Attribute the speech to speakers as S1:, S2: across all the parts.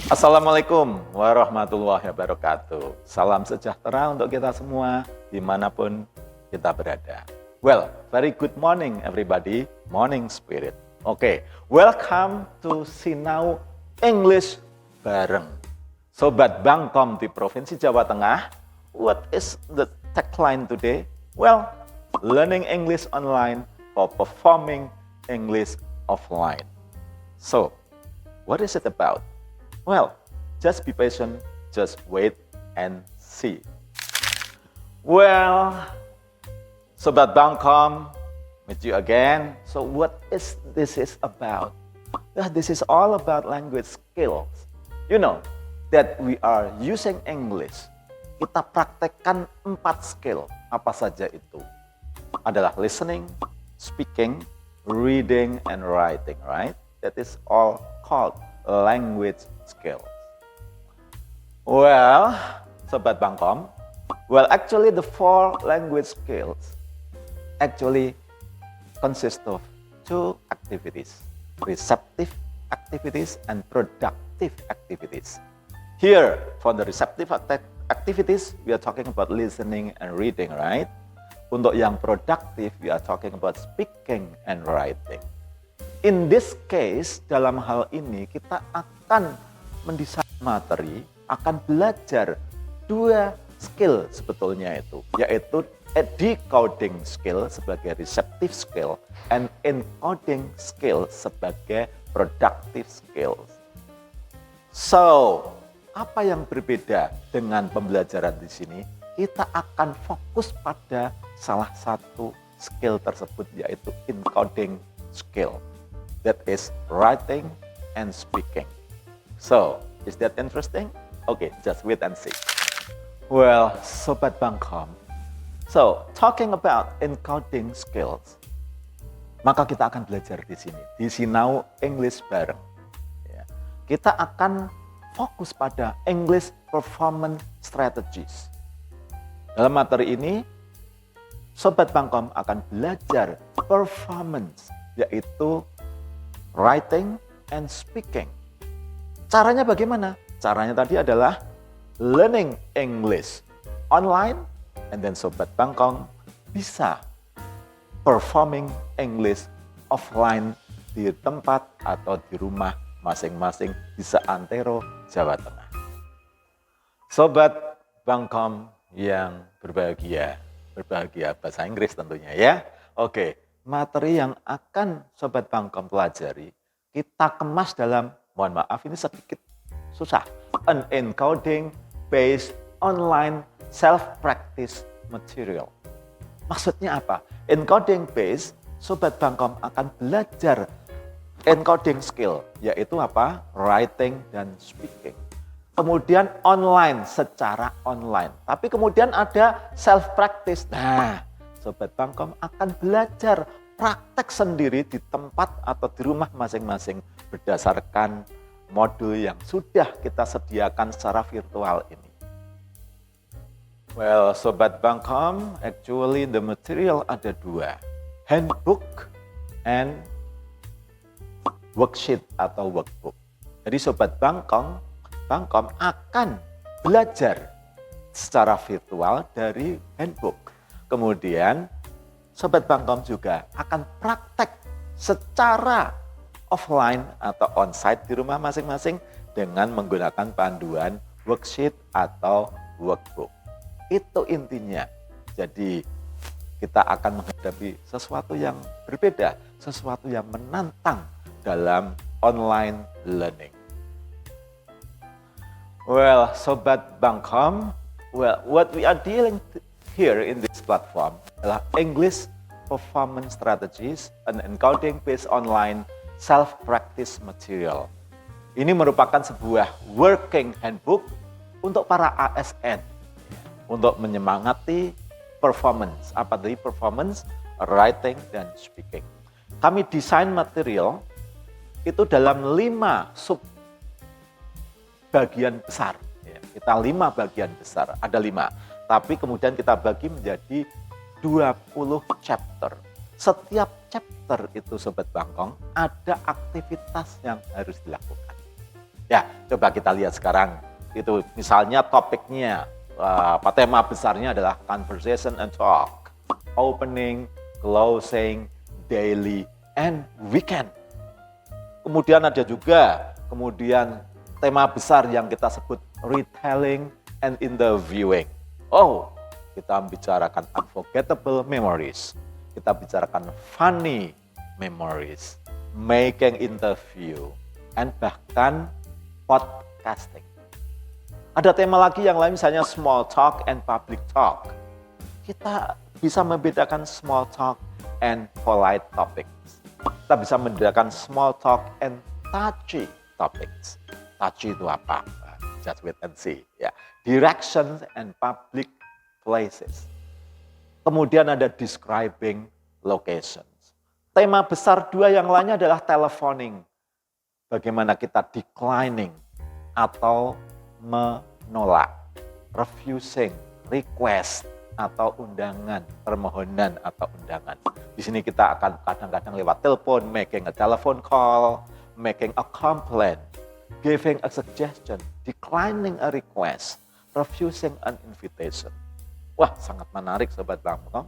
S1: Assalamualaikum warahmatullahi wabarakatuh. Salam sejahtera untuk kita semua, dimanapun kita berada. Well, very good morning everybody, morning spirit. Oke, welcome to Sinau English Bareng. Sobat Bangkom di Provinsi Jawa Tengah, what is the tagline today? Well, learning English online for performing English offline. So, what is it about? Well, just be patient, just wait and see. Well, Sobat Bangkom, meet you again. So what is this about? This is all about language skills. You know that we are using English. Kita praktekkan 4 skill. Apa saja itu? Adalah listening, speaking, reading, and writing, right? That is all called language skills. Well, Sobat Bangkom, actually the 4 language skills actually consist of 2 activities, receptive activities and productive activities. Here, for the receptive activities, we are talking about listening and reading, right? Untuk yang productive, we are talking about speaking and writing. In this case, dalam hal ini kita akan mendesain materi, akan belajar 2 skill sebetulnya itu, yaitu decoding skill sebagai receptive skill and encoding skill sebagai productive skills. So, apa yang berbeda dengan pembelajaran di sini? Kita akan fokus pada salah satu skill tersebut, yaitu encoding skill. That is writing and speaking. So, is that interesting? Okay, just wait and see. Well, Sobat Bangkom, so talking about encoding skills, maka kita akan belajar di sini, di Sinau English Bareng. Ya. Kita akan fokus pada English Performance Strategies. Dalam materi ini, Sobat Bangkom akan belajar performance, yaitu writing and speaking. Caranya bagaimana? Caranya tadi adalah learning English online, and then Sobat Bangkom bisa performing English offline di tempat atau di rumah masing-masing di seantero Jawa Tengah. Sobat Bangkom yang berbahagia bahasa Inggris tentunya ya. Oke. Materi yang akan Sobat Bangkom pelajari, kita kemas dalam, mohon maaf ini sedikit susah, an encoding based online self-practice material. Maksudnya apa? Encoding based, Sobat Bangkom akan belajar encoding skill, yaitu apa? Writing dan speaking. Kemudian online, secara online. Tapi kemudian ada self-practice. Nah, Sobat Bangkom akan belajar praktek sendiri di tempat atau di rumah masing-masing berdasarkan modul yang sudah kita sediakan secara virtual ini. Well, Sobat Bangkom, actually the material ada 2, handbook and worksheet atau workbook. Jadi Sobat Bangkom akan belajar secara virtual dari handbook. Kemudian Sobat Bangkom juga akan praktek secara offline atau onsite di rumah masing-masing dengan menggunakan panduan worksheet atau workbook. Itu intinya. Jadi kita akan menghadapi sesuatu yang berbeda, sesuatu yang menantang dalam online learning. Well, Sobat Bangkom, what we are dealing here in this platform adalah English Performance Strategies, an encoding based online self-practice material. Ini merupakan sebuah working handbook untuk para ASN, untuk menyemangati performance, apa tadi performance, writing, dan speaking. Kami desain material itu dalam 5 sub bagian besar. Kita 5 bagian besar, ada 5. Tapi kemudian kita bagi menjadi 20 chapter. setiap chapter itu Sobat Bangkong ada aktivitas yang harus dilakukan. Ya, coba kita lihat sekarang. Itu misalnya topiknya, tema besarnya adalah conversation and talk. Opening, closing, daily, and weekend. Kemudian ada juga tema besar yang kita sebut retelling and interviewing. Oh, kita bicarakan unforgettable memories. Kita bicarakan funny memories, making interview, and bahkan podcasting. Ada tema lagi yang lain misalnya small talk and public talk. Kita bisa membedakan small talk and polite topics. Kita bisa membedakan small talk and touchy topics. Touchy itu apa? Just wait and see. Ya. Directions and public places. Kemudian ada describing locations. Tema besar 2 yang lainnya adalah telephoning. Bagaimana kita declining atau menolak, refusing, request, atau undangan, permohonan atau undangan. Di sini kita akan kadang-kadang lewat telepon, making a telephone call, making a complaint, giving a suggestion, declining a request, refusing an invitation. Wah, sangat menarik Sobat Bangkong.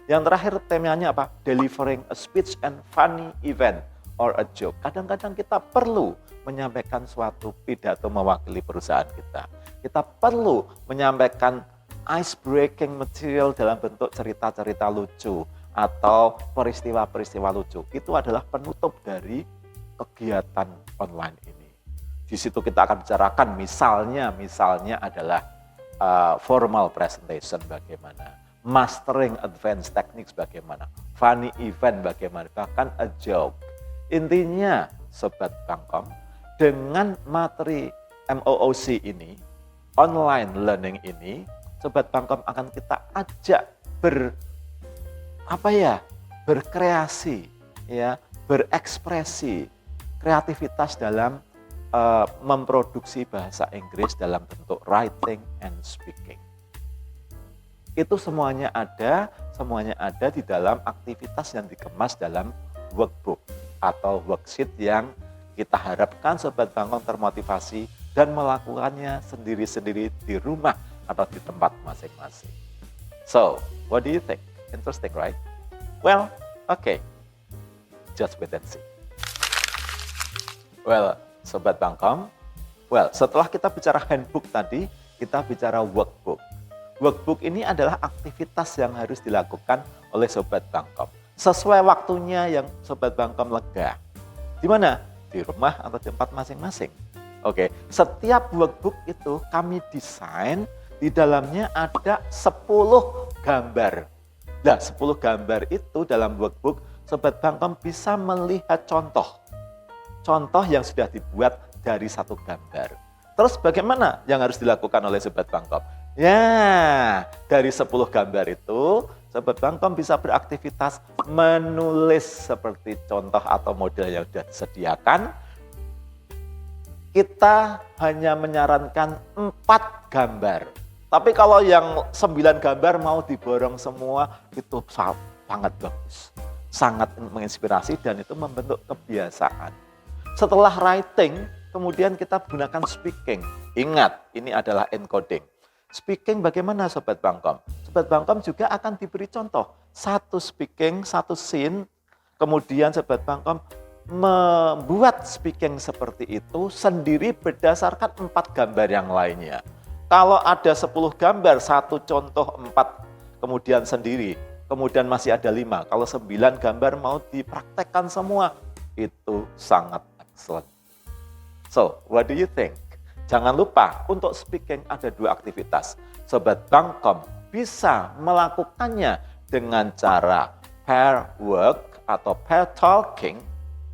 S1: Yang terakhir temanya apa? Delivering a speech and funny event or a joke. Kadang-kadang kita perlu menyampaikan suatu pidato mewakili perusahaan kita. Kita perlu menyampaikan ice-breaking material dalam bentuk cerita-cerita lucu atau peristiwa-peristiwa lucu. Itu adalah penutup dari kegiatan online ini. Di situ kita akan bicarakan misalnya adalah formal presentation bagaimana, mastering advanced techniques bagaimana, funny event bagaimana, bahkan a joke. Intinya Sobat Bangkong, dengan materi MOOC ini, online learning ini, Sobat Bangkong akan kita ajak berkreasi, ya, berekspresi, kreativitas dalam memproduksi bahasa Inggris dalam bentuk writing and speaking. Itu semuanya ada di dalam aktivitas yang dikemas dalam workbook atau worksheet yang kita harapkan Sobat Bangkong termotivasi dan melakukannya sendiri-sendiri di rumah atau di tempat masing-masing. So, what do you think? Interesting, right? Well, okay. Just wait and see. Well, Sobat Bangkong, setelah kita bicara handbook tadi, kita bicara workbook. Workbook ini adalah aktivitas yang harus dilakukan oleh Sobat Bangkong. Sesuai waktunya yang Sobat Bangkong lega. Di mana? Di rumah atau di tempat masing-masing. Oke, setiap workbook itu kami desain, di dalamnya ada 10 gambar. Nah, 10 gambar itu dalam workbook, Sobat Bangkong bisa melihat contoh yang sudah dibuat dari 1 gambar. Terus bagaimana yang harus dilakukan oleh Sobat Bangkong? Ya, dari 10 gambar itu, Sobat Bangkong bisa beraktivitas menulis seperti contoh atau model yang sudah disediakan. Kita hanya menyarankan 4 gambar. Tapi kalau yang 9 gambar mau diborong semua, itu sangat bagus. Sangat menginspirasi dan itu membentuk kebiasaan. Setelah writing, kemudian kita gunakan speaking. Ingat, ini adalah encoding. Speaking bagaimana Sobat Bangkong? Sobat Bangkong juga akan diberi contoh. 1 speaking, 1 scene, kemudian Sobat Bangkong membuat speaking seperti itu sendiri berdasarkan 4 gambar yang lainnya. Kalau ada 10 gambar, 1 contoh, 4 kemudian sendiri, kemudian masih ada 5. Kalau 9 gambar mau dipraktekkan semua, itu sangat excellent. So, what do you think? Jangan lupa untuk speaking ada 2 aktivitas. Sobat Bangkong bisa melakukannya dengan cara pair work atau pair talking.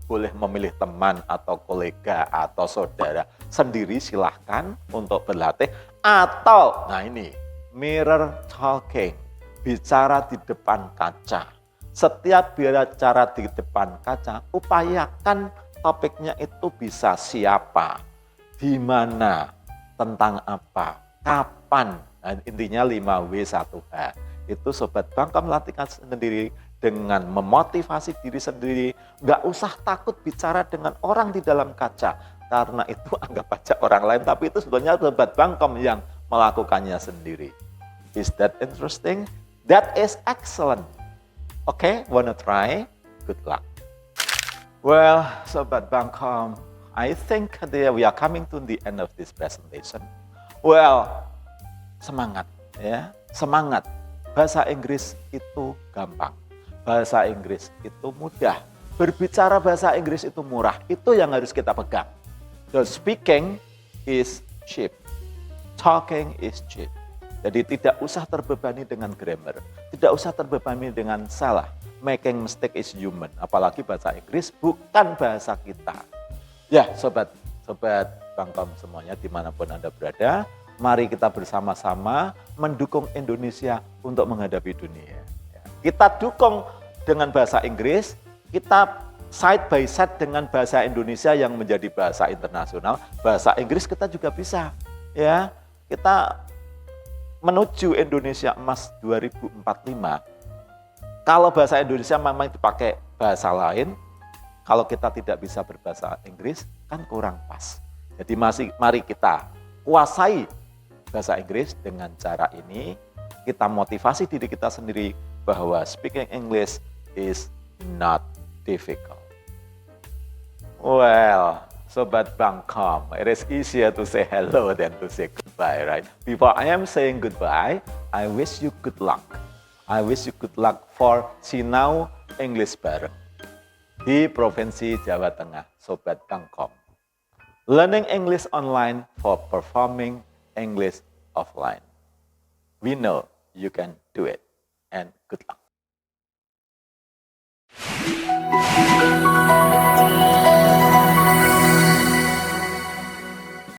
S1: Boleh memilih teman atau kolega atau saudara sendiri, silahkan untuk berlatih. Atau, nah ini, mirror talking, bicara di depan kaca. Setiap bicara di depan kaca, upayakan topiknya itu bisa siapa, di mana, tentang apa, kapan. Nah, intinya 5W1H. Itu Sobat Bangkong latihkan sendiri dengan memotivasi diri sendiri, nggak usah takut bicara dengan orang di dalam kaca, karena itu anggap aja orang lain, tapi itu sebenarnya Sobat Bangkom yang melakukannya sendiri. Is that interesting? That is excellent. Okay, wanna try? Good luck. Well, Sobat Bangkom, I think we are coming to the end of this presentation. Well, semangat ya, semangat. Bahasa Inggris itu gampang. Bahasa Inggris itu mudah. Berbicara bahasa Inggris itu murah. Itu yang harus kita pegang. So speaking is cheap. Talking is cheap. Jadi tidak usah terbebani dengan grammar. Tidak usah terbebani dengan salah. Making mistake is human. Apalagi bahasa Inggris bukan bahasa kita. Ya, sobat Bangkom semuanya dimanapun Anda berada, mari kita bersama-sama mendukung Indonesia untuk menghadapi dunia. Kita dukung dengan bahasa Inggris, kita side by side dengan bahasa Indonesia yang menjadi bahasa internasional. Bahasa Inggris kita juga bisa, ya. Kita menuju Indonesia Emas 2045. Kalau bahasa Indonesia memang dipakai bahasa lain, kalau kita tidak bisa berbahasa Inggris kan kurang pas. Jadi mari kita kuasai bahasa Inggris dengan cara ini. Kita motivasi diri kita sendiri bahwa speaking English is not difficult. Well, Sobat Bangkom, it is easier to say hello than to say goodbye, right? Before I am saying goodbye, I wish you good luck. I wish you good luck for Sinau English Bareng di Provinsi Jawa Tengah, Sobat Bangkom. Learning English online for performing English offline. We know you can do it, and good luck.